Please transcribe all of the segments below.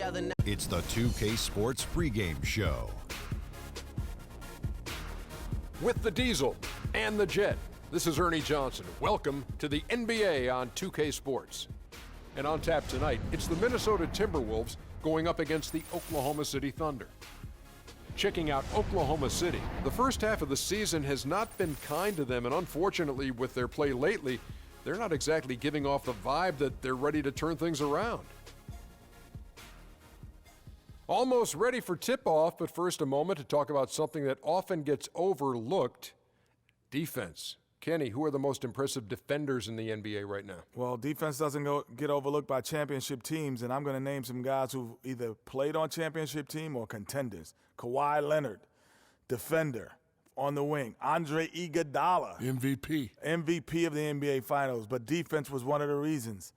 other night. It's the 2K Sports pregame show. With the Diesel and the Jet, this is Ernie Johnson. Welcome to the NBA on 2K Sports. And on tap tonight, it's the Minnesota Timberwolves going up against the Oklahoma City Thunder. Checking out Oklahoma City, the first half of the season has not been kind to them, and unfortunately with their play lately, they're not exactly giving off the vibe that they're ready to turn things around. Almost ready for tip-off, but first a moment to talk about something that often gets overlooked, defense. Kenny, who are the most impressive defenders in the NBA right now? Well, defense doesn't get overlooked by championship teams, and I'm going to name some guys who either played on championship team or contenders. Kawhi Leonard, defender on the wing. Andre Iguodala, MVP of the NBA Finals, but defense was one of the reasons.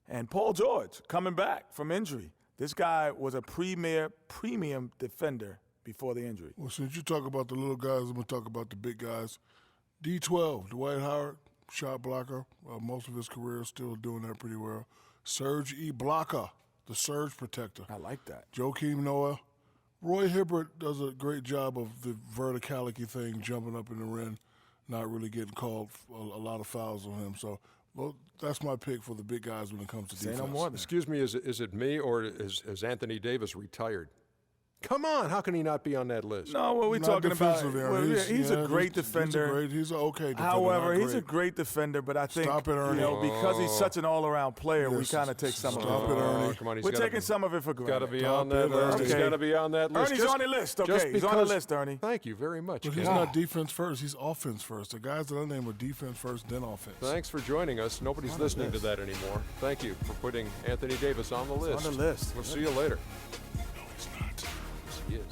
And Paul George, coming back from injury. This guy was a premium defender before the injury. Well, since you talk about the little guys, I'm going to talk about the big guys. D12, Dwight Howard, shot blocker. Most of his career still doing that pretty well. Serge Ibaka, the surge protector. I like that. Joakim Noah. Roy Hibbert does a great job of the verticality thing, jumping up in the rim, not really getting called a lot of fouls on him. So, well, that's my pick for the big guys when it comes to defense. No more. Excuse me, is it me or is Anthony Davis retired? Come on, how can he not be on that list? No, what we're talking about, he's a great defender. He's an okay defender. However, he's a great defender, but I think, because he's such an all-around player, we kind of take some of it. Stop it, Ernie. Come on, we're taking some of it for granted. Got to be on that list. He's got to be on that list. Ernie's on the list, okay? He's on the list, Ernie. Thank you very much. But he's not defense first. He's offense first. The guys that I name are defense first, then offense. Thanks for joining us. Nobody's listening to that anymore. Thank you for putting Anthony Davis on the list. On the list. We'll see you later. No, he's not. Yes, he is.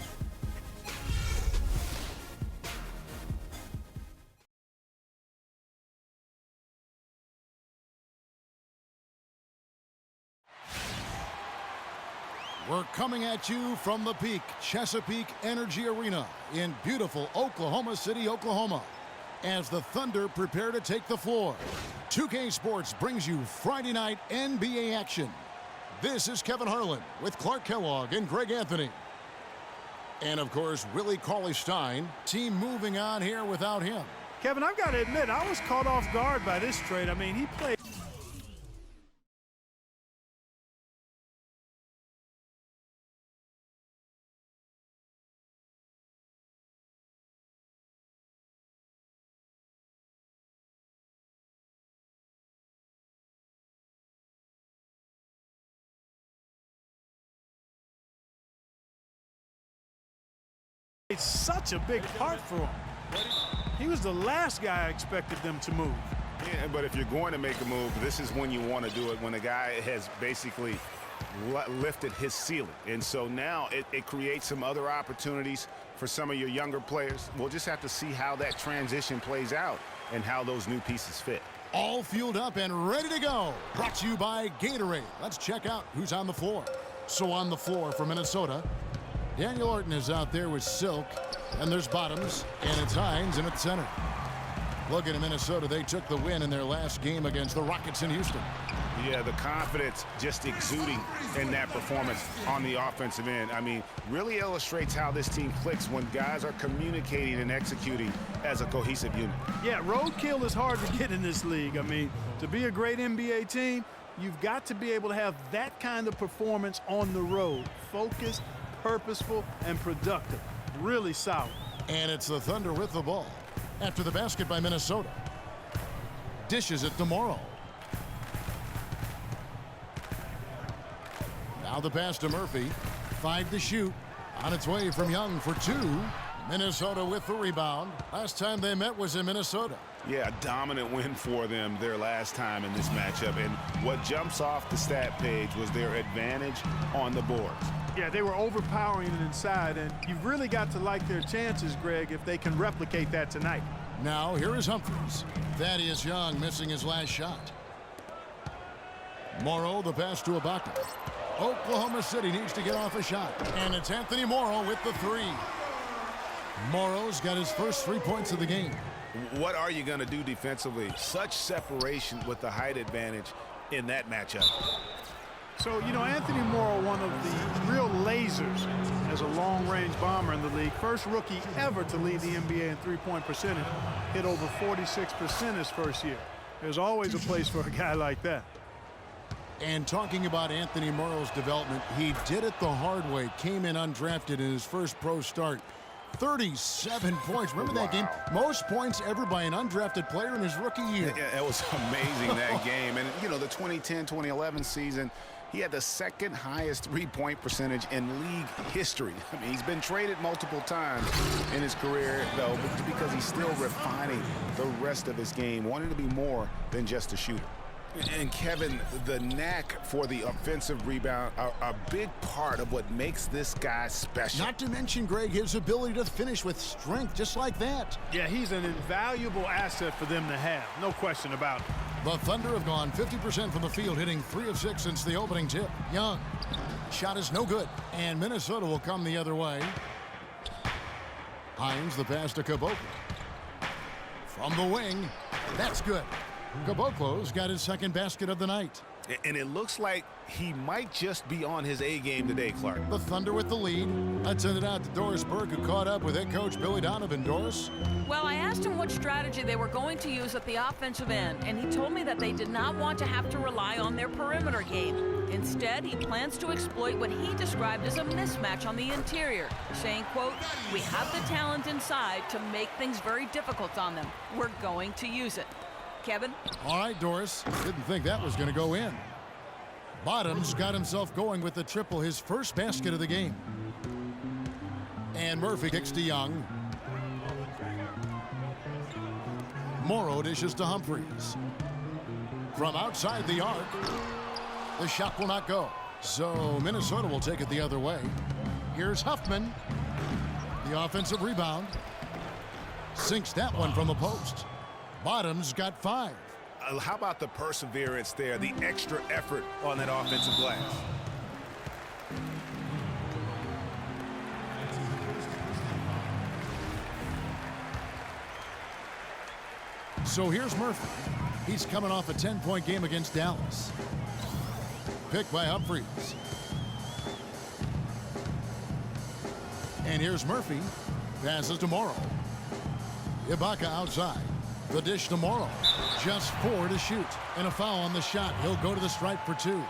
We're coming at you from the Peak Chesapeake Energy Arena in beautiful Oklahoma City, Oklahoma, as the Thunder prepare to take the floor. 2K Sports brings you Friday night NBA action. This is Kevin Harlan with Clark Kellogg and Greg Anthony. And, of course, Willie Cauley-Stein. Team moving on here without him. Kevin, I've got to admit, I was caught off guard by this trade. I mean, he played. It's such a big part for him. He was the last guy I expected them to move. Yeah, but if you're going to make a move, this is when you want to do it, when a guy has basically lifted his ceiling. And so now it creates some other opportunities for some of your younger players. We'll just have to see how that transition plays out and how those new pieces fit. All fueled up and ready to go. Brought to you by Gatorade. Let's check out who's on the floor. So on the floor for Minnesota, Daniel Orton is out there with Silk, and there's Bottoms, and it's Hines, and it's center. Looking at Minnesota, they took the win in their last game against the Rockets in Houston. Yeah, the confidence just exuding in that performance on the offensive end. I mean, really illustrates how this team clicks when guys are communicating and executing as a cohesive unit. Yeah, roadkill is hard to get in this league. I mean, to be a great NBA team, you've got to be able to have that kind of performance on the road. Focused, purposeful, and productive. Really solid. And it's the Thunder with the ball after the basket by Minnesota. Dishes it to Morrow. Now the pass to Murphy. 5 to shoot. On its way from Young for 2. Minnesota with the rebound. Last time they met was in Minnesota. Yeah, a dominant win for them their last time in this matchup. And what jumps off the stat page was their advantage on the boards. Yeah, they were overpowering it inside, and you've really got to like their chances, Greg, if they can replicate that tonight. Now here is Humphries. Thaddeus Young missing his last shot. Morrow, the pass to Ibaka. Oklahoma City needs to get off a shot, and it's Anthony Morrow with the 3. Morrow's got his first 3 points of the game. What are you going to do defensively? Such separation with the height advantage in that matchup. So, you know, Anthony Morrow, one of the real lasers as a long-range bomber in the league. First rookie ever to lead the NBA in three-point percentage. Hit over 46% his first year. There's always a place for a guy like that. And talking about Anthony Morrow's development, he did it the hard way. Came in undrafted in his first pro start. 37 points. Remember that game? Most points ever by an undrafted player in his rookie year. Yeah, it was amazing, that game. And, you know, the 2010-2011 season, he had the second highest three-point percentage in league history. I mean, he's been traded multiple times in his career, though, because he's still refining the rest of his game, wanting to be more than just a shooter. And Kevin, the knack for the offensive rebound are a big part of what makes this guy special. Not to mention, Greg, his ability to finish with strength just like that. Yeah, he's an invaluable asset for them to have. No question about it. The Thunder have gone 50% from the field, hitting 3 of 6 since the opening tip. Young. Shot is no good. And Minnesota will come the other way. Hines, the pass to Caboclo. From the wing. That's good. Caboclo's got his second basket of the night. And it looks like he might just be on his A game today, Clark. The Thunder with the lead. I sent it out to Doris Burke, who caught up with head coach Billy Donovan. Doris? Well, I asked him what strategy they were going to use at the offensive end, and he told me that they did not want to have to rely on their perimeter game. Instead, he plans to exploit what he described as a mismatch on the interior, saying, quote, "We have the talent inside to make things very difficult on them. We're going to use it." Kevin? All right, Doris. Didn't think that was going to go in. Bottoms got himself going with the triple, his first basket of the game. And Murphy kicks to Young. Morrow dishes to Humphries. From outside the arc, the shot will not go. So Minnesota will take it the other way. Here's Huffman. The offensive rebound. Sinks that one from the post. Bottoms got 5. How about the perseverance there, the extra effort on that offensive glass? So here's Murphy. He's coming off a 10-point game against Dallas. Picked by Humphries. And here's Murphy. Passes to Morrow. Ibaka outside. The dish to Morrow. Just 4 to shoot. And a foul on the shot. He'll go to the stripe for 2.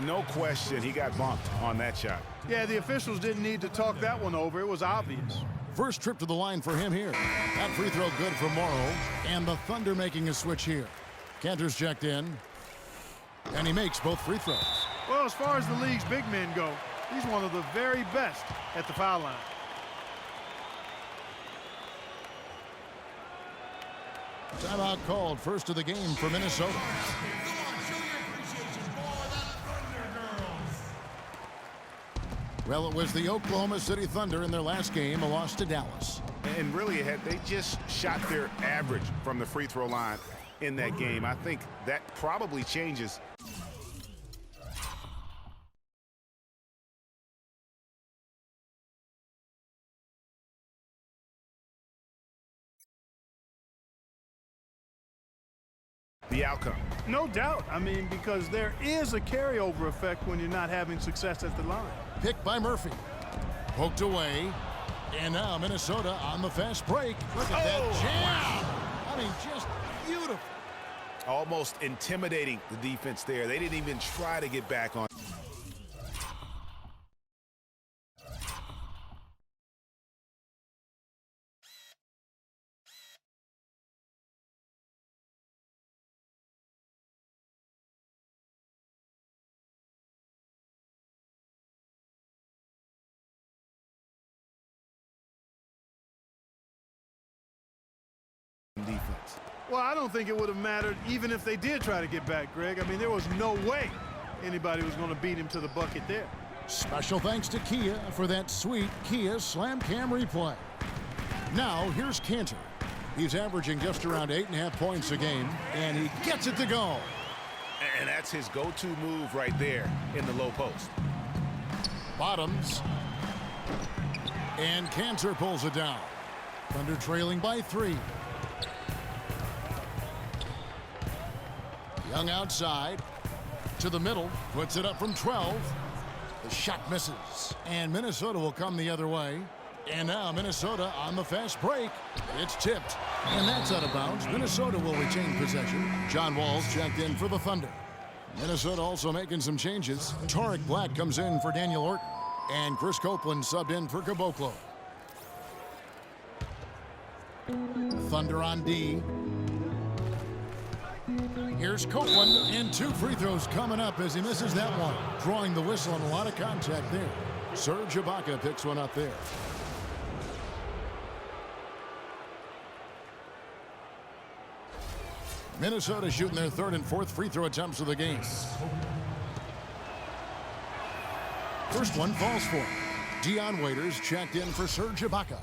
No question, he got bumped on that shot. Yeah, the officials didn't need to talk that one over. It was obvious. First trip to the line for him here. That free throw good for Morrow. And the Thunder making a switch here. Cantor's checked in. And he makes both free throws. Well, as far as the league's big men go, he's one of the very best at the foul line. Timeout called, first of the game for Minnesota. Well, it was the Oklahoma City Thunder in their last game, a loss to Dallas. And really, they just shot their average from the free throw line in that game. I think that probably changes. The outcome. No doubt. I mean, because there is a carryover effect when you're not having success at the line. Picked by Murphy. Poked away. And now Minnesota on the fast break. Look at that jam. I mean, just beautiful. Almost intimidating the defense there. They didn't even try to get back on. Defense. Well, I don't think it would have mattered even if they did try to get back, Greg. I mean, there was no way anybody was going to beat him to the bucket there. Special thanks to Kia for that sweet Kia Slam Cam replay. Now, here's Cantor. He's averaging just around 8.5 points a game, and he gets it to go. And that's his go-to move right there in the low post. Bottoms. And Cantor pulls it down. Thunder trailing by 3. Young outside. to the middle, puts it up from 12. The shot misses, and Minnesota will come the other way. And now Minnesota on the fast break. It's tipped, and that's out of bounds. Minnesota will retain possession. John Wall's checked in for the Thunder. Minnesota also making some changes. Tarek Black comes in for Daniel Orton, and Chris Copeland subbed in for Caboclo. Thunder on D. Here's Copeland, and 2 free throws coming up as he misses that one. Drawing the whistle and a lot of contact there. Serge Ibaka picks one up there. Minnesota shooting their 3rd and 4th free throw attempts of the game. First one falls for him. Dion Waiters checked in for Serge Ibaka.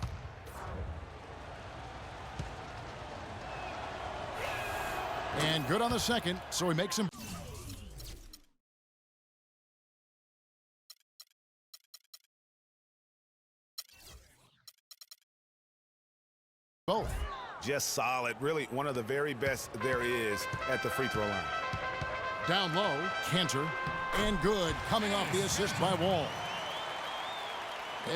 And good on the second, so he makes him. Both. Just solid. Really one of the very best there is at the free throw line. Down low, Cantor. And good, coming off the assist by Wall.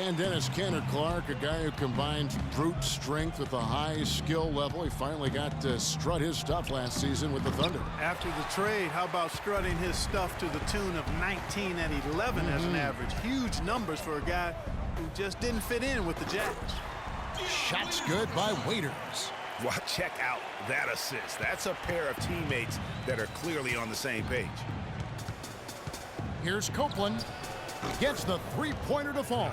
And Dennis Cantor-Clark, a guy who combines brute strength with a high skill level. He finally got to strut his stuff last season with the Thunder. After the trade, how about strutting his stuff to the tune of 19 and 11 as an average? Huge numbers for a guy who just didn't fit in with the Jazz. Shots good by Waiters. Well, check out that assist. That's a pair of teammates that are clearly on the same page. Here's Copeland. Gets the three-pointer to fall.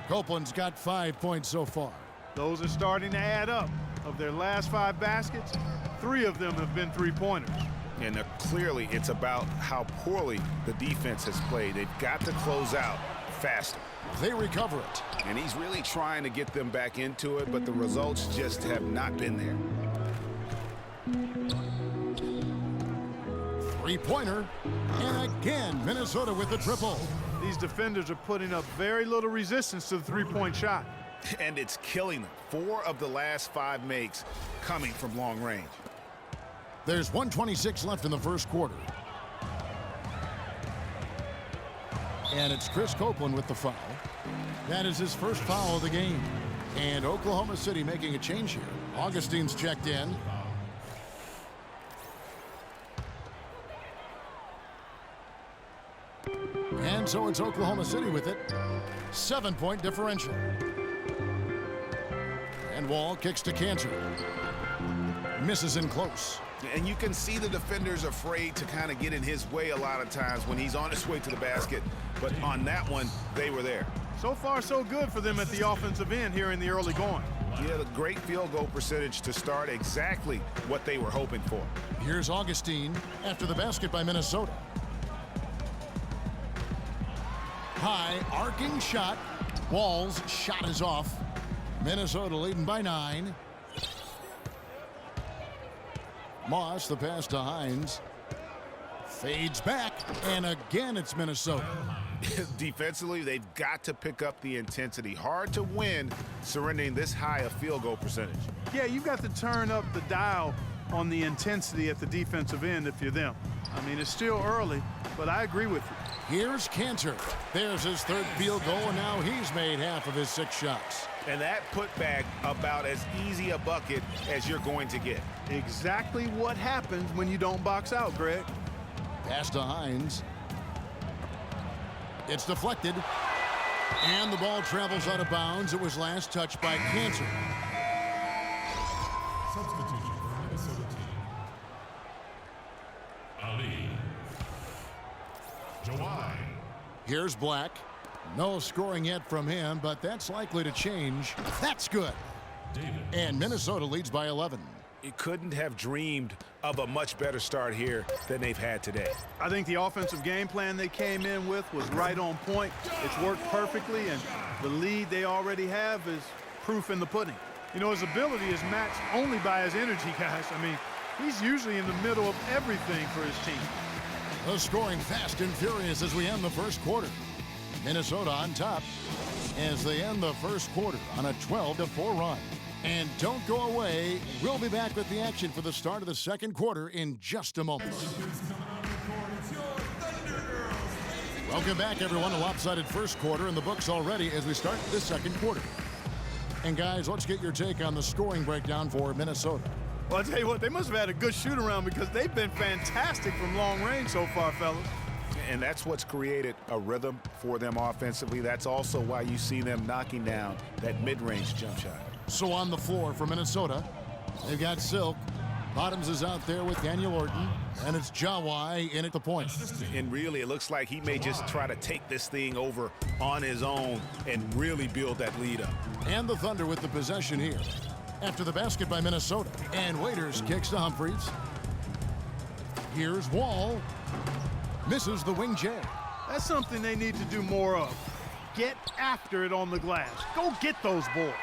Copeland's got 5 points so far. Those are starting to add up. Of their last 5 baskets, 3 of them have been three-pointers. And clearly it's about how poorly the defense has played. They've got to close out faster. They recover it. And he's really trying to get them back into it, but the results just have not been there. Three-pointer. And again, Minnesota with the triple. These defenders are putting up very little resistance to the three-point shot. And it's killing them. 4 of the last 5 makes coming from long range. There's 1:26 left in the first quarter. And it's Chris Copeland with the foul. That is his first foul of the game. And Oklahoma City making a change here. Augustine's checked in. And so it's Oklahoma City with it. 7-point differential. And Wall kicks to Cantor. Misses in close. And you can see the defenders afraid to kind of get in his way a lot of times when he's on his way to the basket. But on that one, they were there. So far, so good for them at the offensive end here in the early going. Yeah, the great field goal percentage to start, exactly what they were hoping for. Here's Augustine after the basket by Minnesota. High arcing shot. Wall's shot is off. Minnesota leading by 9. Moss, the pass to Hines. Fades back, and again it's Minnesota. Defensively, they've got to pick up the intensity. Hard to win surrendering this high a field goal percentage. Yeah, you've got to turn up the dial on the intensity at the defensive end if you're them. I mean, it's still early, but I agree with you. Here's Cantor. There's his 3rd field goal, and now he's made half of his 6 shots. And that putback about as easy a bucket as you're going to get. Exactly what happens when you don't box out, Greg. Pass to Hines. It's deflected. And the ball travels out of bounds. It was last touched by Cantor. Substitution for Minnesota team. Ali. Jawai. Here's Black. No scoring yet from him, but that's likely to change. That's good. David. And Minnesota leads by 11. You couldn't have dreamed of a much better start here than they've had today. I think the offensive game plan they came in with was right on point. It's worked perfectly, and the lead they already have is proof in the pudding. You know, his ability is matched only by his energy, guys. I mean, he's usually in the middle of everything for his team. The scoring fast and furious as we end the first quarter. Minnesota on top as they end the first quarter on a 12-4 run. And don't go away. We'll be back with the action for the start of the second quarter in just a moment. Coming on the court, it's Welcome back, everyone. A lopsided first quarter in the books already as we start the second quarter. And guys, let's get your take on the scoring breakdown for Minnesota. Well, I'll tell you what, they must have had a good shoot around because they've been fantastic from long range so far, fellas. And that's what's created a rhythm for them offensively. That's also why you see them knocking down that mid-range jump shot. So on the floor for Minnesota, they've got Silk. Bottoms is out there with Daniel Orton, and it's Jawai in at the point. And really, it looks like he may just try to take this thing over on his own and really build that lead up. And the Thunder with the possession here. After the basket by Minnesota. And Waiters kicks to Humphries. Here's Wall. Misses the wing J. That's something they need to do more of. Get after it on the glass. Go get those boards.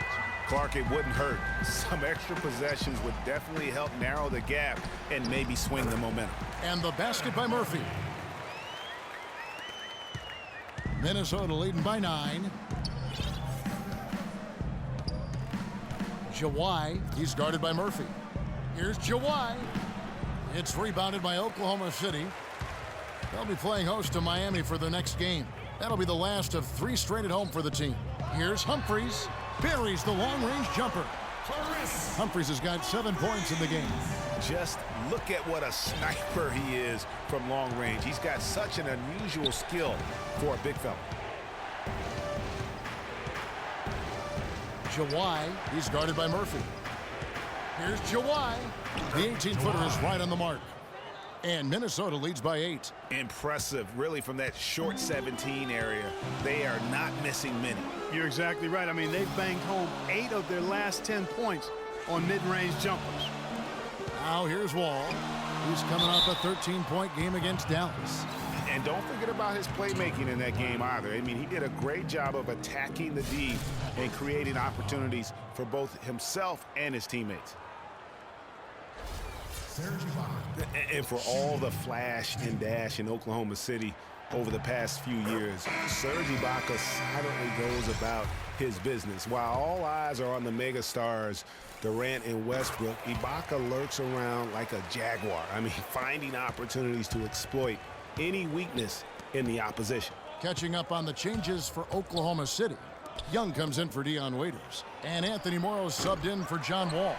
Clark, it wouldn't hurt. Some extra possessions would definitely help narrow the gap and maybe swing the momentum. And the basket by Murphy. Minnesota leading by 9. Jawai, he's guarded by Murphy. Here's Jawai. It's rebounded by Oklahoma City. They'll be playing host to Miami for the next game. That'll be the last of 3 straight at home for the team. Here's Humphries. Buries the long-range jumper. Humphries has got 7 points in the game. Just look at what a sniper he is from long range. He's got such an unusual skill for a big fella. Jawai, he's guarded by Murphy. Here's Jawai. The 18-footer is right on the mark. And Minnesota leads by 8. Impressive, really, from that short 17 area. They are not missing many. You're exactly right. I mean, they've banged home 8 of their last 10 points on mid-range jumpers. Now here's Wall. He's coming off a 13-point game against Dallas. And don't forget about his playmaking in that game either. I mean, he did a great job of attacking the D and creating opportunities for both himself and his teammates. And for all the flash and dash in Oklahoma City over the past few years, Serge Ibaka silently goes about his business. While all eyes are on the megastars, Durant and Westbrook, Ibaka lurks around like a jaguar. I mean, finding opportunities to exploit any weakness in the opposition. Catching up on the changes for Oklahoma City. Young comes in for Dion Waiters. And Anthony Morrow subbed in for John Wall.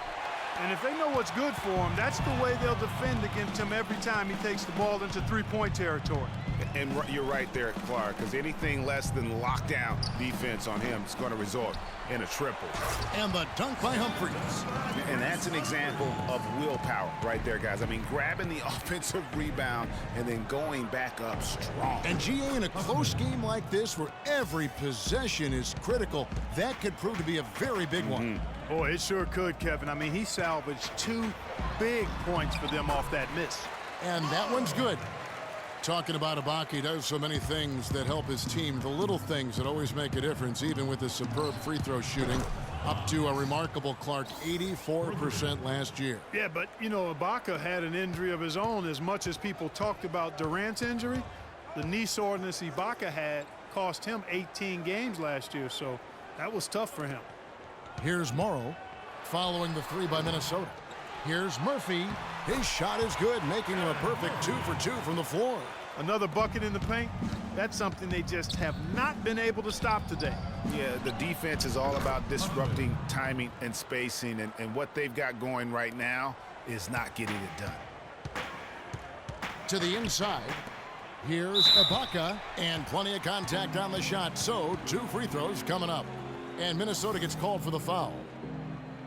And if they know what's good for him, that's the way they'll defend against him every time he takes the ball into three-point territory. And you're right there, Clark, because anything less than lockdown defense on him is going to result in a triple. And the dunk by Humphries. And that's an example of willpower right there, guys. I mean, grabbing the offensive rebound and then going back up strong. And GA, in a close game like this where every possession is critical, that could prove to be a very big one. Boy, it sure could, Kevin. I mean, he salvaged 2 big points for them off that miss. And that one's good. Talking about Ibaka, he does so many things that help his team. The little things that always make a difference, even with his superb free throw shooting. Up to a remarkable, Clark, 84% last year. Yeah, but, you know, Ibaka had an injury of his own. As much as people talked about Durant's injury, the knee soreness Ibaka had cost him 18 games last year, so that was tough for him. Here's Morrow following the 3 by Minnesota. Here's Murphy. His shot is good, making him a perfect 2 for 2 from the floor. Another bucket in the paint. That's something they just have not been able to stop today. Yeah, the defense is all about disrupting timing and spacing, and what they've got going right now is not getting it done. To the inside. Here's Ibaka, and plenty of contact on the shot, so 2 free throws coming up. And Minnesota gets called for the foul.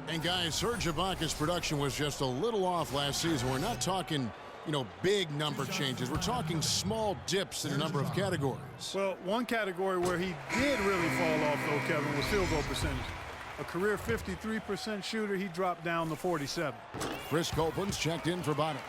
And guys, Serge Ibaka's production was just a little off last season. We're not talking, you know, big number changes. We're talking small dips in a number of categories. Well, one category where he did really fall off, though, Kevin, was field goal percentage. A career 53% shooter, he dropped down to 47. Chris Copeland's checked in for Bottoms.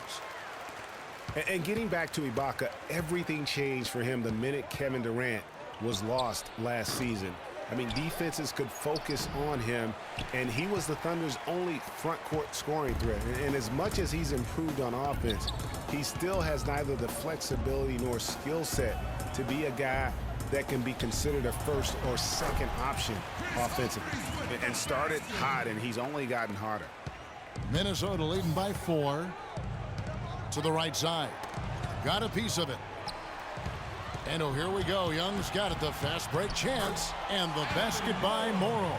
And getting back to Ibaka, everything changed for him the minute Kevin Durant was lost last season. I mean, defenses could focus on him, and he was the Thunder's only front court scoring threat. And as much as he's improved on offense, he still has neither the flexibility nor skill set to be a guy that can be considered a first or second option offensively. And started hot, and he's only gotten harder. Minnesota leading by 4. To the right side. Got a piece of it. And oh, here we go. Young's got it, the fast break chance, and the basket by Morrow.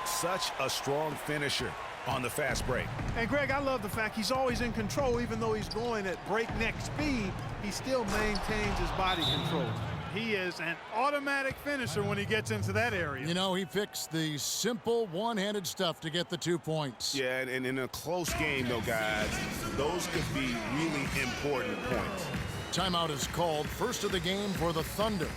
Such a strong finisher on the fast break. And Greg, I love the fact he's always in control. Even though he's going at breakneck speed, he still maintains his body control. He is an automatic finisher when he gets into that area. You know, he picks the simple one-handed stuff to get the 2 points. Yeah, and in a close game, though, guys, those could be really important points. Timeout is called. First of the game for the Thunder.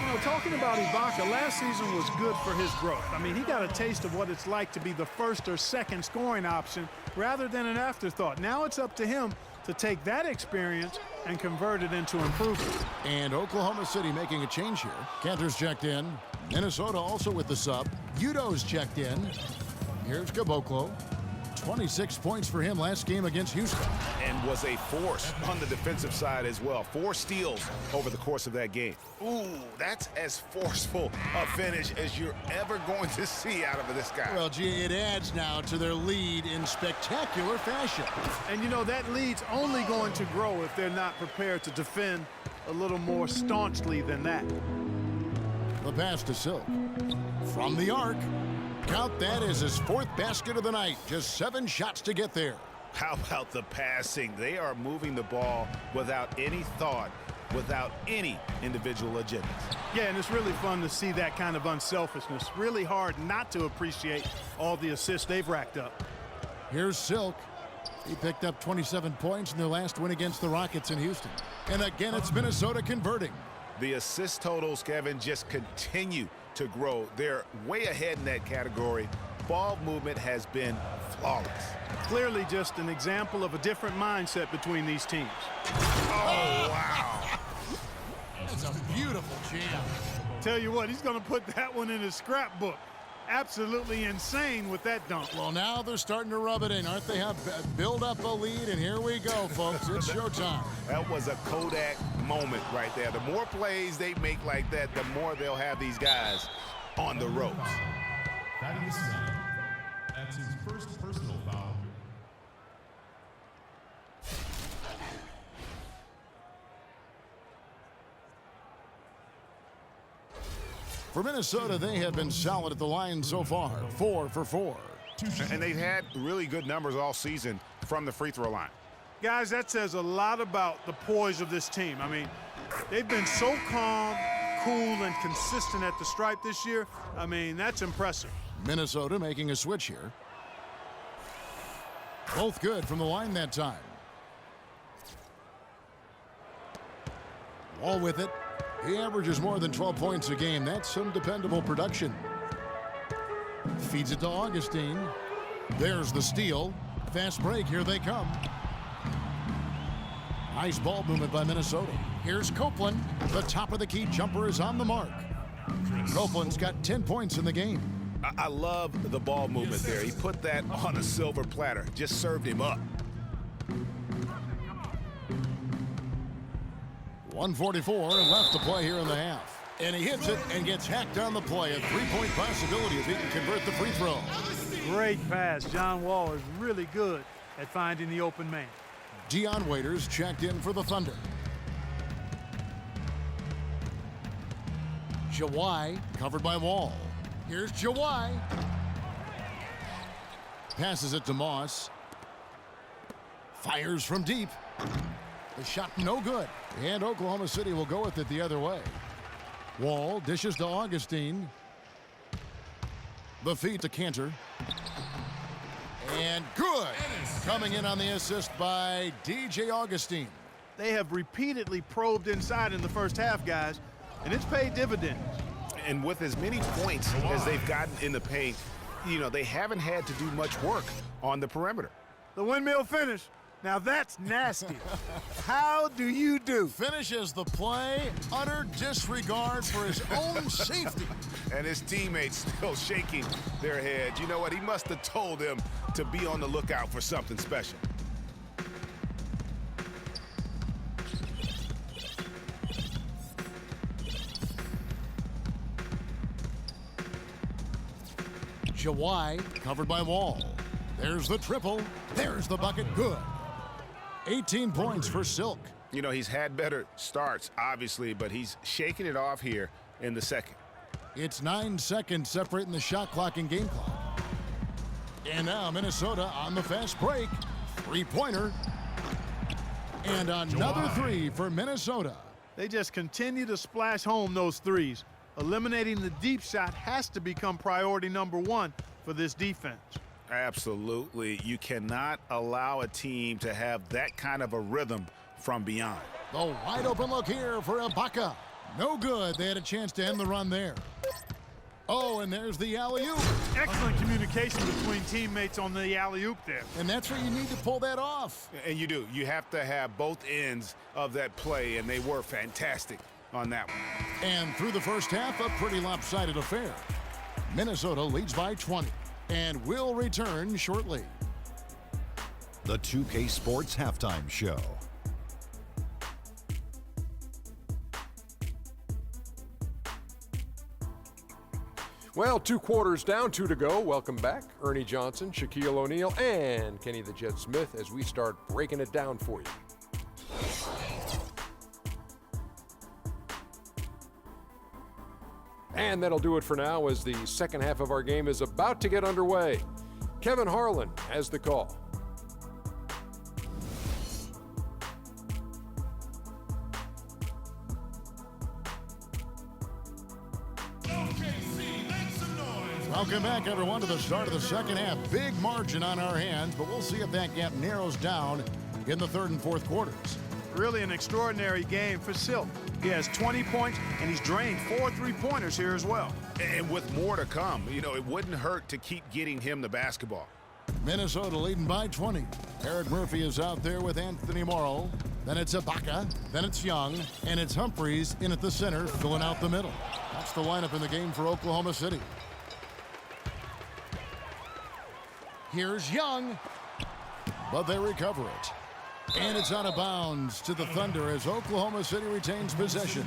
You know, talking about Ibaka, last season was good for his growth. I mean, he got a taste of what it's like to be the first or second scoring option rather than an afterthought. Now it's up to him to take that experience and convert it into improvement. And Oklahoma City making a change here. Cantor's checked in. Minnesota also with the sub. Udo's checked in. Here's Caboclo. 26 points for him last game against Houston. And was a force on the defensive side as well. 4 steals over the course of that game. Ooh, that's as forceful a finish as you're ever going to see out of this guy. Well, gee, it adds now to their lead in spectacular fashion. And you know, that lead's only going to grow if they're not prepared to defend a little more staunchly than that. The pass to Silk. From the arc. Count that as his 4th basket of the night. Just 7 shots to get there. How about the passing? They are moving the ball without any thought, without any individual agendas. Yeah, and it's really fun to see that kind of unselfishness. Really hard not to appreciate all the assists they've racked up. Here's Silk. He picked up 27 points in their last win against the Rockets in Houston. And again, it's Minnesota converting. The assist totals, Kevin, just continue to grow. They're way ahead in that category. Ball movement has been flawless. Clearly just an example of a different mindset between these teams. Oh, wow. That's a beautiful jam. Tell you what, he's going to put that one in his scrapbook. Absolutely insane with that dunk. Well, now they're starting to rub it in, aren't they? Build up a lead, and here we go, folks. It's showtime. That was a Kodak moment right there. The more plays they make like that, the more they'll have these guys on the ropes. Thaddeus Young. That's his first personal foul. For Minnesota, they have been solid at the line so far. 4 for 4. And they've had really good numbers all season from the free throw line. Guys, that says a lot about the poise of this team. I mean, they've been so calm, cool, and consistent at the stripe this year. I mean, that's impressive. Minnesota making a switch here. Both good from the line that time. Wall with it. He averages more than 12 points a game. That's some dependable production. Feeds it to Augustine. There's the steal. Fast break. Here they come. Nice ball movement by Minnesota. Here's Copeland. The top of the key jumper is on the mark. Copeland's got 10 points in the game. I love the ball movement there. He put that on a silver platter. Just served him up. 1:44 left to play here in the half. And he hits it and gets hacked on the play. A 3-point possibility if he can convert the free throw. Great pass. John Wall is really good at finding the open man. Dion Waiters checked in for the Thunder. Jawai covered by Wall. Here's Jawai. Passes it to Moss. Fires from deep. The shot no good. And Oklahoma City will go with it the other way. Wall dishes to Augustine. The feed to Cantor. And good. Coming in on the assist by DJ Augustine. They have repeatedly probed inside in the first half, guys, and it's paid dividends. And with as many points as they've gotten in the paint, you know, they haven't had to do much work on the perimeter. The windmill finish. Now that's nasty. How do you do? Finishes the play, utter disregard for his own safety. And his teammates still shaking their heads. You know what? He must have told them to be on the lookout for something special. Jawai covered by Wall. There's the triple. There's the bucket. Good. 18 points for Silk. You know, he's had better starts, obviously, but he's shaking it off here in the second. It's 9 seconds separating the shot clock and game clock. And now Minnesota on the fast break. Three-pointer. And another three for Minnesota. They just continue to splash home those threes. Eliminating the deep shot has to become priority number one for this defense. Absolutely. You cannot allow a team to have that kind of a rhythm from beyond. The wide open look here for Ibaka. No good. They had a chance to end the run there. Oh, and there's the alley-oop. Excellent communication between teammates on the alley-oop there. And that's where you need to pull that off. And you do. You have to have both ends of that play, and they were fantastic on that one. And through the first half, a pretty lopsided affair. Minnesota leads by 20 and will return shortly. The 2K Sports Halftime Show. Well, 2 quarters down, 2 to go. Welcome back, Ernie Johnson, Shaquille O'Neal, and Kenny the Jet Smith as we start breaking it down for you. And that'll do it for now as the second half of our game is about to get underway. Kevin Harlan has the call. Welcome back, everyone, to the start of the second half. Big margin on our hands, but we'll see if that gap narrows down in the third and fourth quarters. Really an extraordinary game for Silk. He has 20 points, and he's drained 4 3-pointers here as well. And with more to come, you know, it wouldn't hurt to keep getting him the basketball. Minnesota leading by 20. Eric Murphy is out there with Anthony Morrow. Then it's Ibaka. Then it's Young. And it's Humphries in at the center, filling out the middle. That's the lineup in the game for Oklahoma City. Here's Young, but they recover it. And it's out of bounds to the Thunder as Oklahoma City retains possession.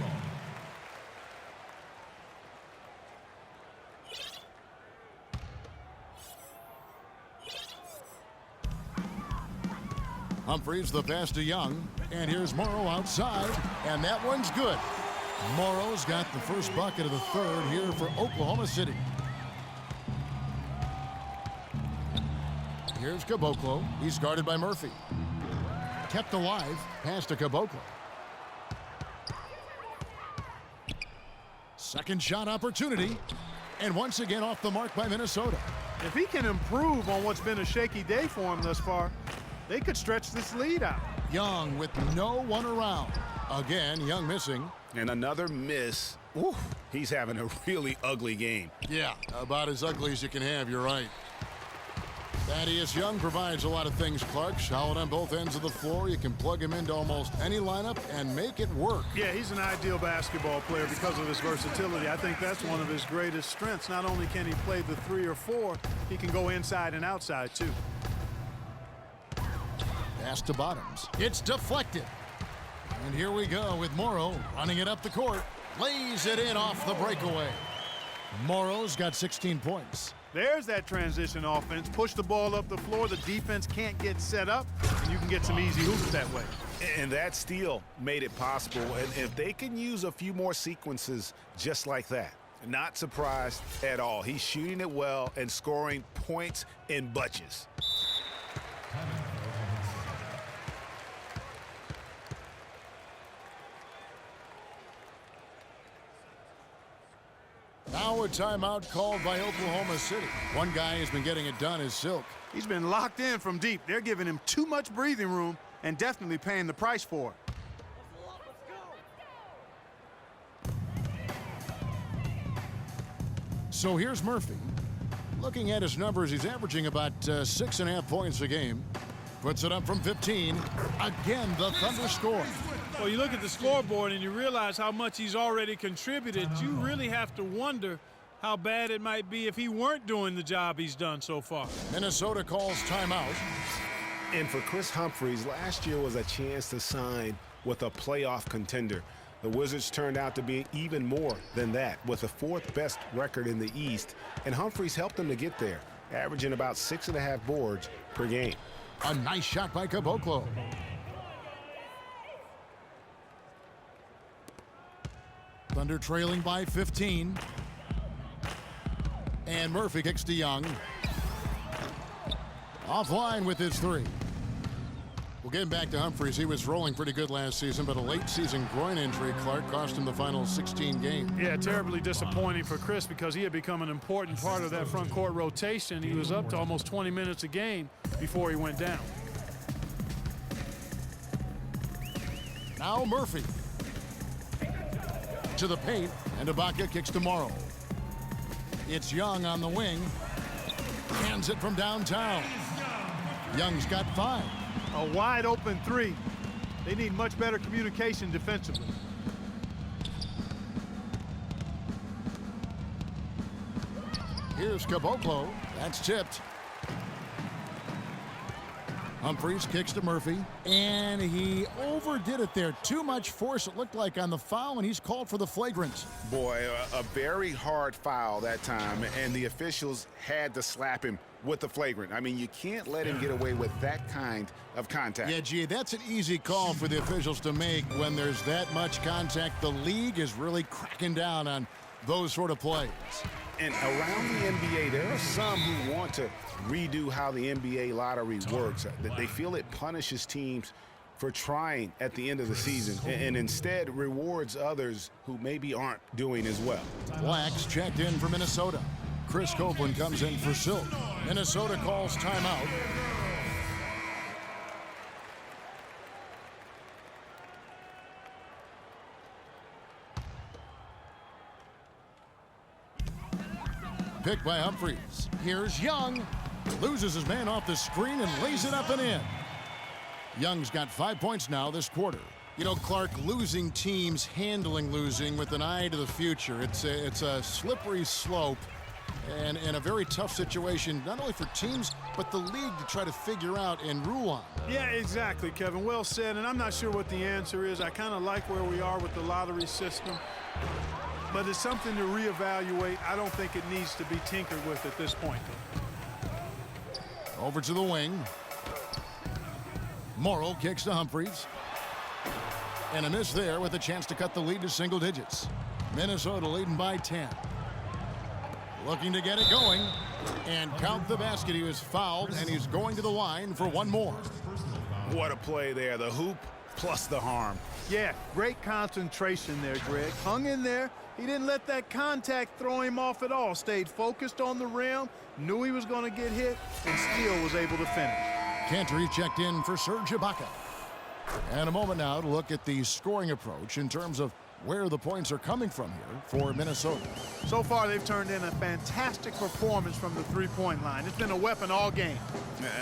Humphries the pass to Young, and here's Morrow outside, and that one's good. Morrow's got the first bucket of the third here for Oklahoma City. Here's Caboclo. He's guarded by Murphy. Kept alive. Pass to Caboclo. Second shot opportunity. And once again off the mark by Minnesota. If he can improve on what's been a shaky day for him thus far, they could stretch this lead out. Young with no one around. Again, Young missing. And another miss. Ooh, he's having a really ugly game. Yeah, about as ugly as you can have, you're right. Thaddeus Young provides a lot of things, Clark. Solid on both ends of the floor. You can plug him into almost any lineup and make it work. Yeah, he's an ideal basketball player because of his versatility. I think that's one of his greatest strengths. Not only can he play the 3 or 4, he can go inside and outside, too. Pass to Bottoms. It's deflected. And here we go with Morrow running it up the court. Lays it in off the breakaway. Morrow's got 16 points. There's that transition offense. Push the ball up the floor. The defense can't get set up, and you can get some easy hoops that way. And that steal made it possible. And if they can use a few more sequences just like that, not surprised at all. He's shooting it well and scoring points in bunches. Now a timeout called by Oklahoma City. One guy who's been getting it done is Silk. He's been locked in from deep. They're giving him too much breathing room and definitely paying the price for it. So here's Murphy. Looking at his numbers, he's averaging about 6.5 points a game. Puts it up from 15. Again, the Thunder score. Well, you look at the scoreboard and you realize how much he's already contributed. You really have to wonder how bad it might be if he weren't doing the job he's done so far. Minnesota calls timeout. And for Chris Humphries, last year was a chance to sign with a playoff contender. The Wizards turned out to be even more than that, with the 4th best record in the East, and Humphries helped them to get there, averaging about 6.5 boards per game. A nice shot by Caboclo. Thunder trailing by 15. And Murphy kicks to Young. Offline with his three. Well, getting back to Humphries, he was rolling pretty good last season, but a late season groin injury, Clark, cost him the final 16 games. Yeah, terribly disappointing for Chris because he had become an important part of that front court rotation. He was up to almost 20 minutes a game before he went down. Now Murphy. To the paint, and Ibaka kicks to Morrow. It's Young on the wing. Hands it from downtown. Young's got 5. A wide open three. They need much better communication defensively. Here's Caboclo. That's tipped. Humphries kicks to Murphy, and he overdid it there. Too much force, it looked like, on the foul, and he's called for the flagrant. Boy, a very hard foul that time, and the officials had to slap him with the flagrant. I mean, you can't let him get away with that kind of contact. Yeah, gee, that's an easy call for the officials to make when there's that much contact. The league is really cracking down on those sort of plays. And around the NBA, there are some who want to redo how the NBA lottery works. They feel it punishes teams for trying at the end of the season and instead rewards others who maybe aren't doing as well. Blacks checked in for Minnesota. Chris Copeland comes in for Silk. Minnesota calls timeout. Picked by Humphries. Here's Young. Loses his man off the screen and lays it up and in. Young's got 5 points now this quarter. You know, Clark, losing teams handling losing with an eye to the future. It's a slippery slope and a very tough situation, not only for teams, but the league to try to figure out and rule on. Yeah, exactly, Kevin. Well said, and I'm not sure what the answer is. I kind of like where we are with the lottery system, but it's something to reevaluate. I don't think it needs to be tinkered with at this point. Over to the wing. Morrow kicks to Humphries. And a miss there with a chance to cut the lead to single digits. Minnesota leading by 10. Looking to get it going. And count the basket. He was fouled, and he's going to the line for one more. What a play there. The hoop plus the harm. Yeah, great concentration there, Greg. Hung in there. He didn't let that contact throw him off at all. Stayed focused on the rim, knew he was going to get hit, and still was able to finish. Cantor checked in for Serge Ibaka. And a moment now to look at the scoring approach in terms of where the points are coming from here for Minnesota. So far, they've turned in a fantastic performance from the three-point line. It's been a weapon all game.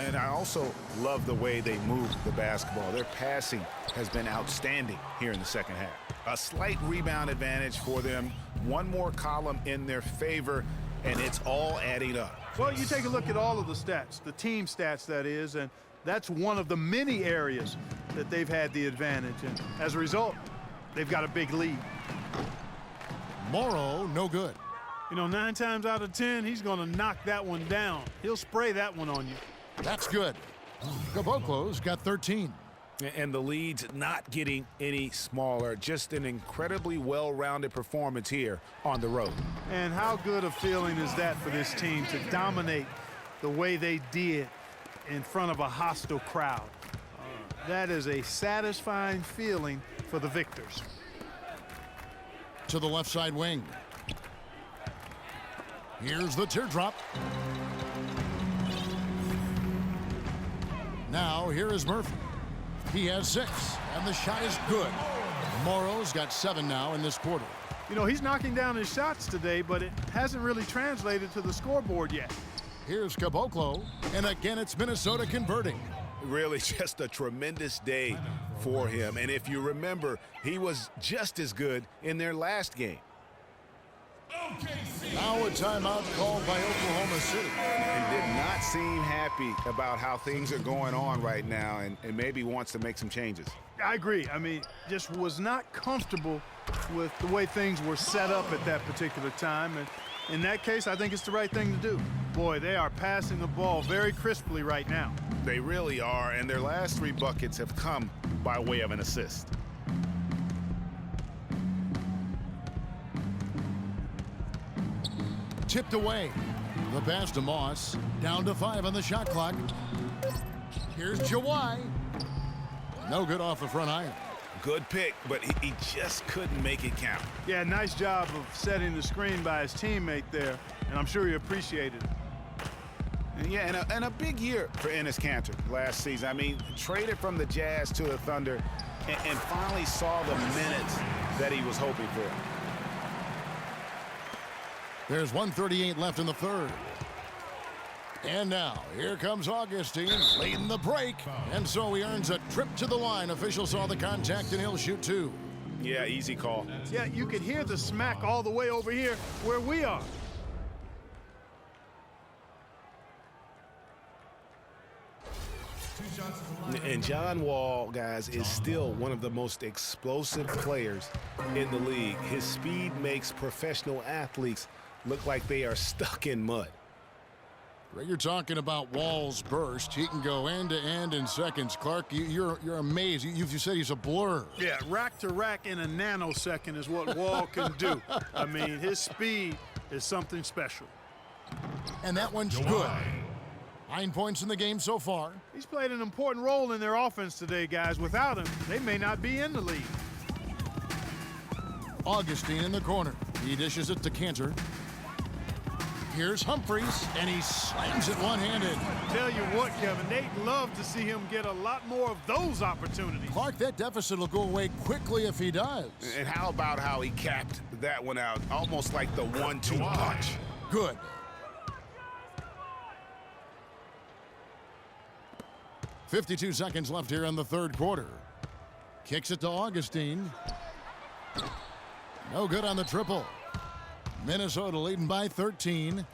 And I also love the way they move the basketball. Their passing has been outstanding here in the second half. A slight rebound advantage for them. One more column in their favor, and it's all adding up. Well, you take a look at all of the stats, the team stats, that is, and that's one of the many areas that they've had the advantage. And as a result, they've got a big lead. Morrow, no good. You know, 9 times out of 10, he's going to knock that one down. He'll spray that one on you. That's good. Caboclo's got 13. And the lead's not getting any smaller. Just an incredibly well-rounded performance here on the road. And how good a feeling is that for this team to dominate the way they did in front of a hostile crowd? That is a satisfying feeling for the victors. To the left side wing. Here's the teardrop. Now here is Murphy. He has 6, and the shot is good. Morrow's got 7 now in this quarter. You know, he's knocking down his shots today, but it hasn't really translated to the scoreboard yet. Here's Caboclo, and again it's Minnesota converting. Really just a tremendous day for him. And if you remember, he was just as good in their last game. Now a timeout called by Oklahoma City. And did not seem happy about how things are going on right now, and maybe wants to make some changes. I agree. I mean, just was not comfortable with the way things were set up at that particular time. And in that case, I think it's the right thing to do. Boy, they are passing the ball very crisply right now. They really are, and their last 3 buckets have come by way of an assist. tipped away. The pass to Moss. Down to 5 on the shot clock. Here's Jawai. No good off the front iron. Good pick, but he just couldn't make it count. Yeah, nice job of setting the screen by his teammate there, and I'm sure he appreciated it. And yeah, and a big year for Enes Kanter last season. I mean, traded from the Jazz to the Thunder and finally saw the minutes that he was hoping for. There's 1:38 left in the third. And now, here comes Augustine leading the break. And so he earns a trip to the line. Official saw the contact, and he'll shoot 2. Yeah, easy call. Yeah, you could hear the smack all the way over here where we are. And John Wall, guys, is still one of the most explosive players in the league. His speed makes professional athletes look like they are stuck in mud. You're talking about Wall's burst. He can go end to end in seconds. Clark, you're amazed. You said he's a blur. Yeah, rack to rack in a nanosecond is what Wall can do. I mean, his speed is something special. And that one's good. 9 points in the game so far. He's played an important role in their offense today, guys. Without him, they may not be in the league. Augustine in the corner. He dishes it to Kanter. Here's Humphries, and he slams it one-handed. Tell you what, Kevin, they'd love to see him get a lot more of those opportunities. Clark, that deficit will go away quickly if he does. And how about how he capped that one out, almost like the 1-2 punch. Good. .52 seconds left here in the third quarter. Kicks it to Augustine. No good on the triple. Minnesota leading by 13.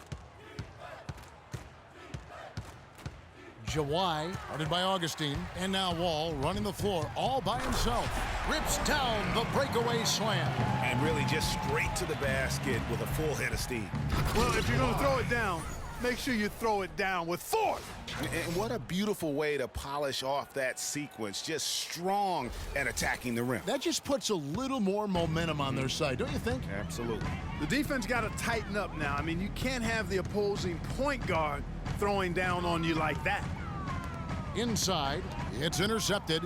Jawai, guarded by Augustine. And now Wall running the floor all by himself. Rips down the breakaway slam. And really just straight to the basket with a full head of steam. Well, if you're going to throw it down, make sure you throw it down with force. And what a beautiful way to polish off that sequence. Just strong at attacking the rim. That just puts a little more momentum on their side, don't you think? Absolutely. The defense got to tighten up now. I mean, you can't have the opposing point guard throwing down on you like that. Inside, it's intercepted.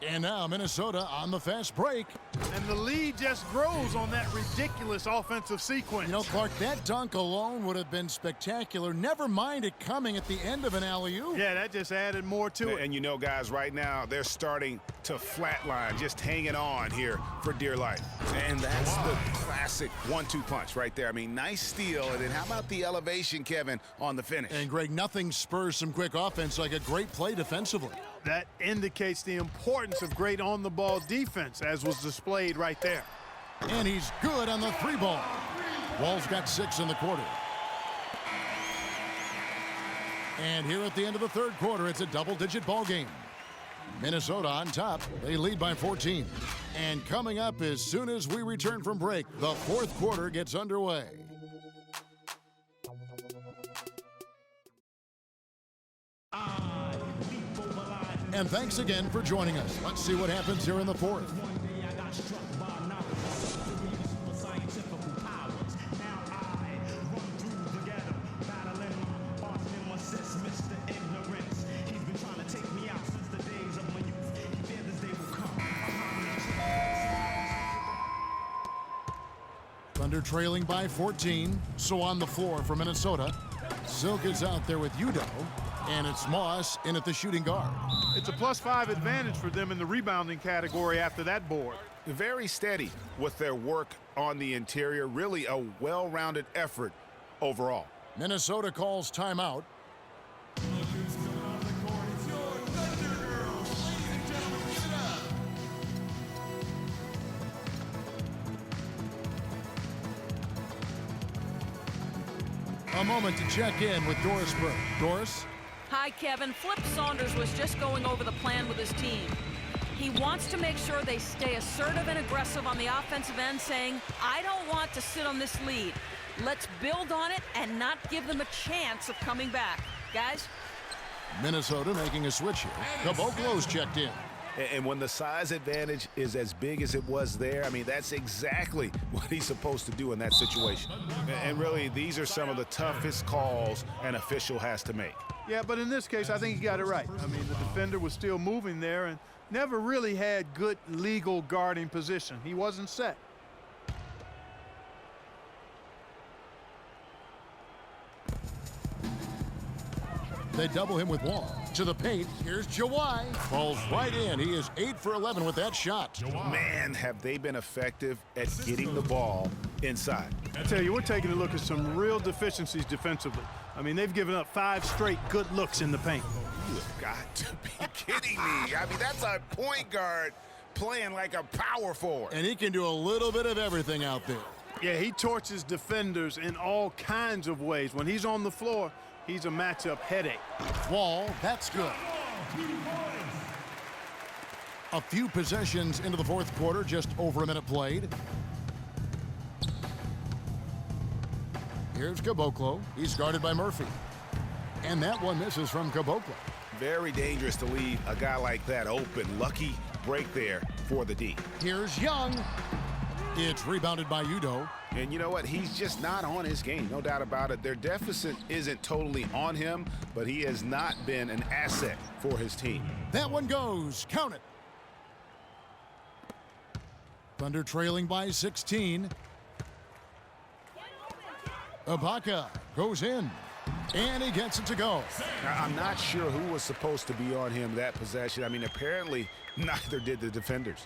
And now Minnesota on the fast break. And the lead just grows on that ridiculous offensive sequence. You know, Clark, that dunk alone would have been spectacular. Never mind it coming at the end of an alley-oop. Yeah, that just added more to it. And you know, guys, right now, they're starting to flatline, just hanging on here for dear life. And that's the classic 1-2 punch right there. I mean, nice steal. And then how about the elevation, Kevin, on the finish? And, Greg, nothing spurs some quick offense like a great play defensively. That indicates the importance of great on-the-ball defense, as was displayed right there. And he's good on the 3-ball. Wall's got 6 in the quarter. And here at the end of the third quarter, it's a double-digit ball game. Minnesota on top. They lead by 14. And coming up as soon as we return from break, the fourth quarter gets underway. And thanks again for joining us. Let's see what happens here in the fourth. Thunder trailing by 14. So on the floor for Minnesota. Silk is out there with Udo. And it's Moss in at the shooting guard. It's a +5 advantage for them in the rebounding category after that board. Very steady with their work on the interior. Really a well-rounded effort overall. Minnesota calls timeout. A moment to check in with Doris Burke. Doris? Hi, Kevin. Flip Saunders was just going over the plan with his team. He wants to make sure they stay assertive and aggressive on the offensive end, saying, I don't want to sit on this lead. Let's build on it and not give them a chance of coming back. Guys? Minnesota making a switch here. Caboclo's checked in. And when the size advantage is as big as it was there, I mean, that's exactly what he's supposed to do in that situation. And really, these are some of the toughest calls an official has to make. Yeah, but in this case, I think he got it right. I mean, the defender was still moving there and never really had good legal guarding position. He wasn't set. They double him with Wall. To the paint, here's Jawai. Falls right in. He is 8 for 11 with that shot. Man, have they been effective at getting the ball inside. I tell you, we're taking a look at some real deficiencies defensively. I mean, they've given up 5 straight good looks in the paint. You have got to be kidding me. I mean, that's a point guard playing like a power forward. And he can do a little bit of everything out there. Yeah, he torches defenders in all kinds of ways. When he's on the floor, he's a matchup headache. Wall, that's good. A few possessions into the fourth quarter, just over a minute played. Here's Caboclo. He's guarded by Murphy. And that one misses from Caboclo. Very dangerous to leave a guy like that open. Lucky break there for the D. Here's Young. It's rebounded by Udo. And you know what? He's just not on his game, no doubt about it. Their deficit isn't totally on him, but he has not been an asset for his team. That one goes. Count it. Thunder trailing by 16. Ibaka goes in, and he gets it to go. Now, I'm not sure who was supposed to be on him that possession. I mean, apparently neither did the defenders.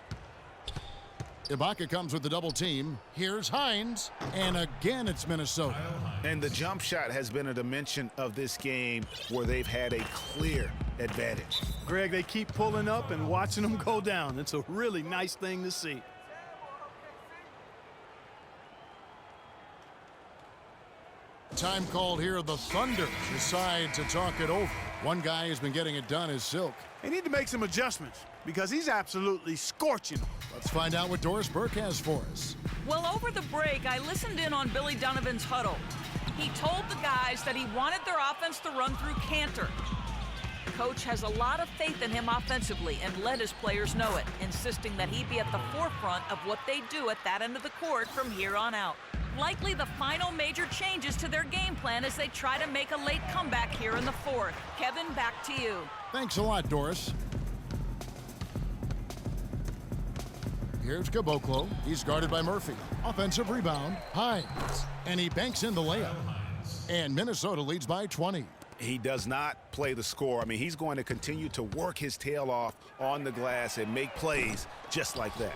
Ibaka comes with the double team. Here's Hines, and again it's Minnesota. And the jump shot has been a dimension of this game where they've had a clear advantage. Greg, they keep pulling up and watching them go down. It's a really nice thing to see. Time called here. The Thunder decide to talk it over. One guy who's been getting it done is Silk. They need to make some adjustments because he's absolutely scorching them. Let's find out what Doris Burke has for us. Well, over the break, I listened in on Billy Donovan's huddle. He told the guys that he wanted their offense to run through Cantor. Coach has a lot of faith in him offensively and let his players know it, insisting that he be at the forefront of what they do at that end of the court from here on out. Likely the final major changes to their game plan as they try to make a late comeback here in the fourth. Kevin, back to you. Thanks a lot, Doris. Here's Caboclo. He's guarded by Murphy. Offensive rebound, Hines. And he banks in the layup. And Minnesota leads by 20. He does not play the score. I mean, he's going to continue to work his tail off on the glass and make plays just like that.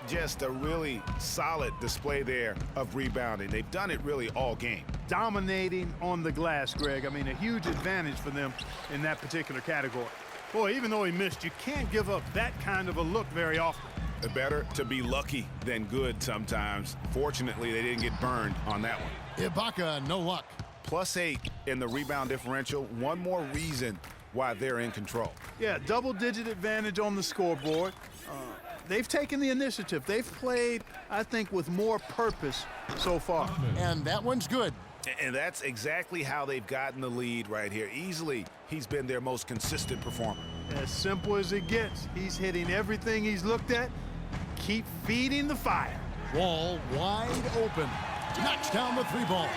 Just a really solid display there of rebounding. They've done it really all game. Dominating on the glass, Greg. I mean, a huge advantage for them in that particular category. Boy, even though he missed, you can't give up that kind of a look very often. Better to be lucky than good sometimes. Fortunately, they didn't get burned on that one. Ibaka, no luck. +8 in the rebound differential. One more reason why they're in control. Yeah, double-digit advantage on the scoreboard. They've taken the initiative. They've played, I think, with more purpose so far. And that one's good. And that's exactly how they've gotten the lead right here. Easily, he's been their most consistent performer. As simple as it gets. He's hitting everything he's looked at. Keep feeding the fire. Wall wide open. Knocks down the 3-ball.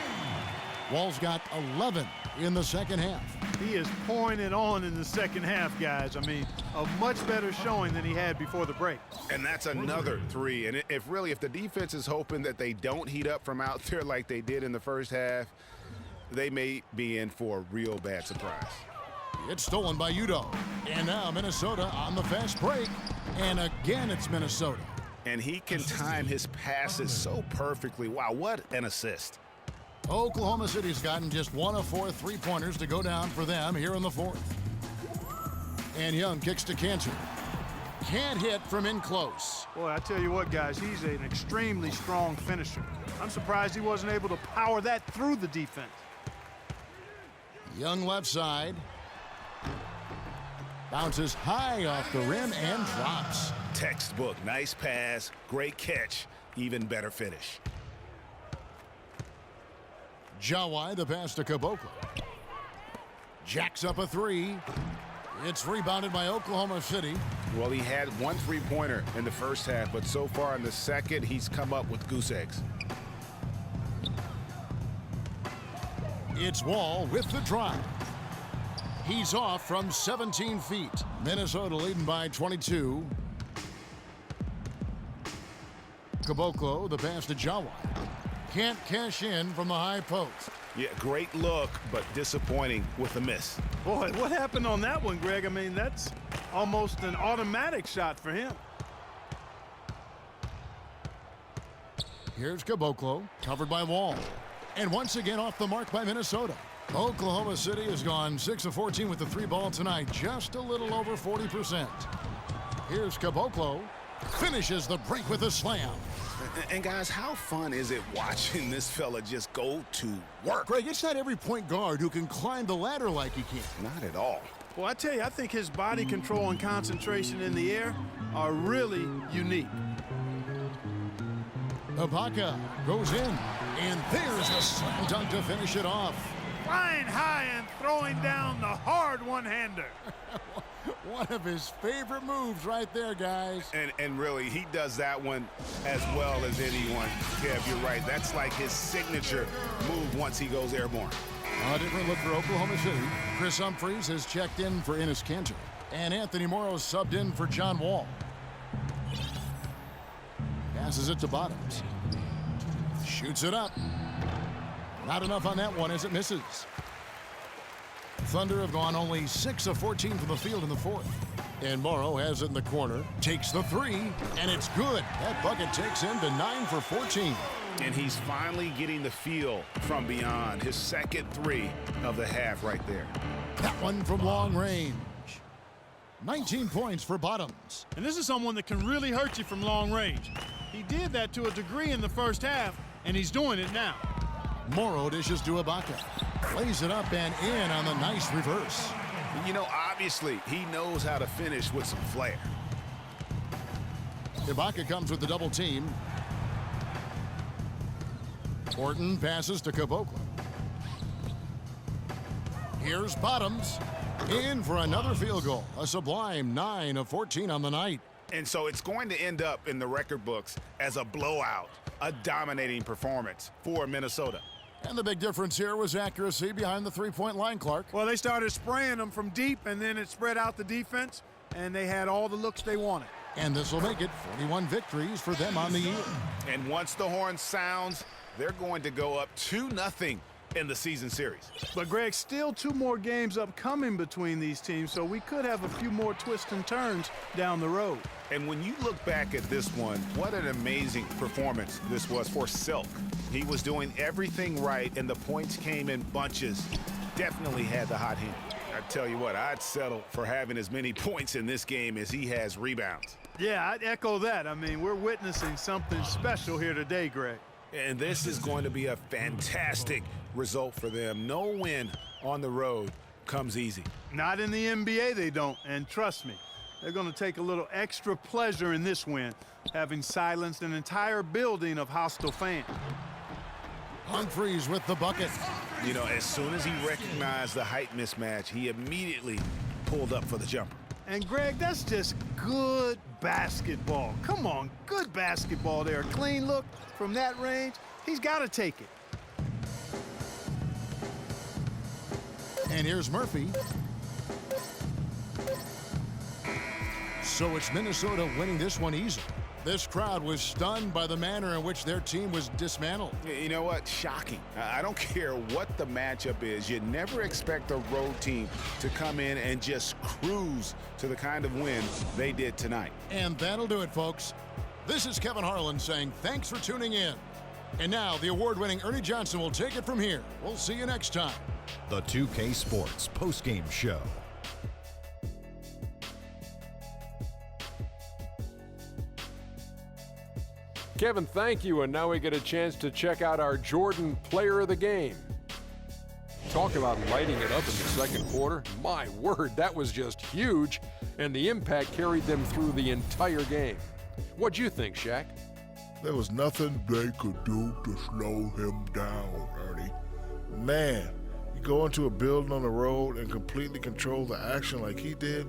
Wall's got 11 in the second half. He is pouring it on in the second half, guys. I mean, a much better showing than he had before the break. And that's another 3. And if the defense is hoping that they don't heat up from out there like they did in the first half, they may be in for a real bad surprise. It's stolen by Udo. And now Minnesota on the fast break. And again, it's Minnesota. And he can time his passes so perfectly. Wow, what an assist. Oklahoma City's gotten just 1 of 4 3-pointers to go down for them here in the fourth. And Young kicks to Cantor. Can't hit from in close. Boy, I tell you what, guys, he's an extremely strong finisher. I'm surprised he wasn't able to power that through the defense. Young left side. Bounces high off the rim and drops. Textbook, nice pass, great catch, even better finish. Jawai, the pass to Caboclo. Jacks up a 3. It's rebounded by Oklahoma City. Well, he had one three-pointer in the first half, but so far in the second, he's come up with goose eggs. It's Wall with the drive. He's off from 17 feet. Minnesota leading by 22. Caboclo, the pass to Jawa. Can't cash in from the high post. Yeah, great look, but disappointing with a miss. Boy, what happened on that one, Greg? I mean, that's almost an automatic shot for him. Here's Caboclo, covered by Wall. And once again off the mark by Minnesota. Oklahoma City has gone 6 of 14 with the three ball tonight, just a little over 40%. Here's Caboclo, finishes the break with a slam. And guys, how fun is it watching this fella just go to work? Greg, it's not every point guard who can climb the ladder like he can. Not at all. Well, I tell you, I think his body control and concentration in the air are really unique. Ibaka goes in, and there's the slam dunk to finish it off. Flying high and throwing down the hard one-hander. One of his favorite moves right there, guys. And really, he does that one as well as anyone. Kev, you're right. That's like his signature move once he goes airborne. A different look for Oklahoma City. Chris Humphries has checked in for Enes Kanter. And Anthony Morrow subbed in for John Wall. Passes it to Bottoms. Shoots it up. Not enough on that one as it misses. Thunder have gone only 6 of 14 from the field in the fourth. And Morrow has it in the corner. Takes the three, and it's good. That bucket takes him to 9 for 14. And he's finally getting the feel from beyond. His second three of the half right there. That one from long range. 19 points for Bottoms. And this is someone that can really hurt you from long range. He did that to a degree in the first half, and he's doing it now. Morrow dishes to Ibaka. Plays it up and in on the nice reverse. You know, obviously, he knows how to finish with some flair. Ibaka comes with the double team. Orton passes to Caboclo. Here's Bottoms. In for another field goal. A sublime 9 of 14 on the night. And so it's going to end up in the record books as a blowout, a dominating performance for Minnesota. And the big difference here was accuracy behind the three-point line, Clark. Well, they started spraying them from deep, and then it spread out the defense, and they had all the looks they wanted. And this will make it 41 victories for them on the year. And once the horn sounds, they're going to go up 2-0 in the season series. But, Greg, still 2 more games upcoming between these teams, so we could have a few more twists and turns down the road. And when you look back at this one, what an amazing performance this was for Silk. He was doing everything right, and the points came in bunches. Definitely had the hot hand. I tell you what, I'd settle for having as many points in this game as he has rebounds. Yeah, I'd echo that. I mean, we're witnessing something special here today, Greg. And this is going to be a fantastic result for them. No win on the road comes easy. Not in the NBA, they don't. And trust me, they're going to take a little extra pleasure in this win, having silenced an entire building of hostile fans. Humphries with the bucket. You know, as soon as he recognized the height mismatch, he immediately pulled up for the jumper. And, Greg, that's just good basketball. Come on, good basketball there. A clean look from that range. He's got to take it. And here's Murphy. So it's Minnesota winning this one easily. This crowd was stunned by the manner in which their team was dismantled. You know what? Shocking. I don't care what the matchup is. You never expect a road team to come in and just cruise to the kind of win they did tonight. And that'll do it, folks. This is Kevin Harlan saying thanks for tuning in. And now the award-winning Ernie Johnson will take it from here. We'll see you next time. The 2K Sports postgame show. Kevin, thank you, and now we get a chance to check out our Jordan Player of the Game. Talk about lighting it up in the second quarter. My word, that was just huge, and the impact carried them through the entire game. What'd you think, Shaq? There was nothing they could do to slow him down, Ernie. Man, you go into a building on the road and completely control the action like he did,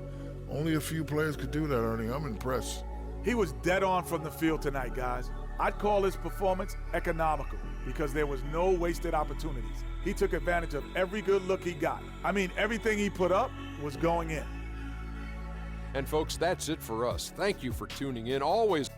Only a few players could do that, Ernie. I'm impressed. He was dead on from the field tonight, guys. I'd call his performance economical because there was no wasted opportunities. He took advantage of every good look he got. I mean, everything he put up was going in. And folks, that's it for us. Thank you for tuning in. Always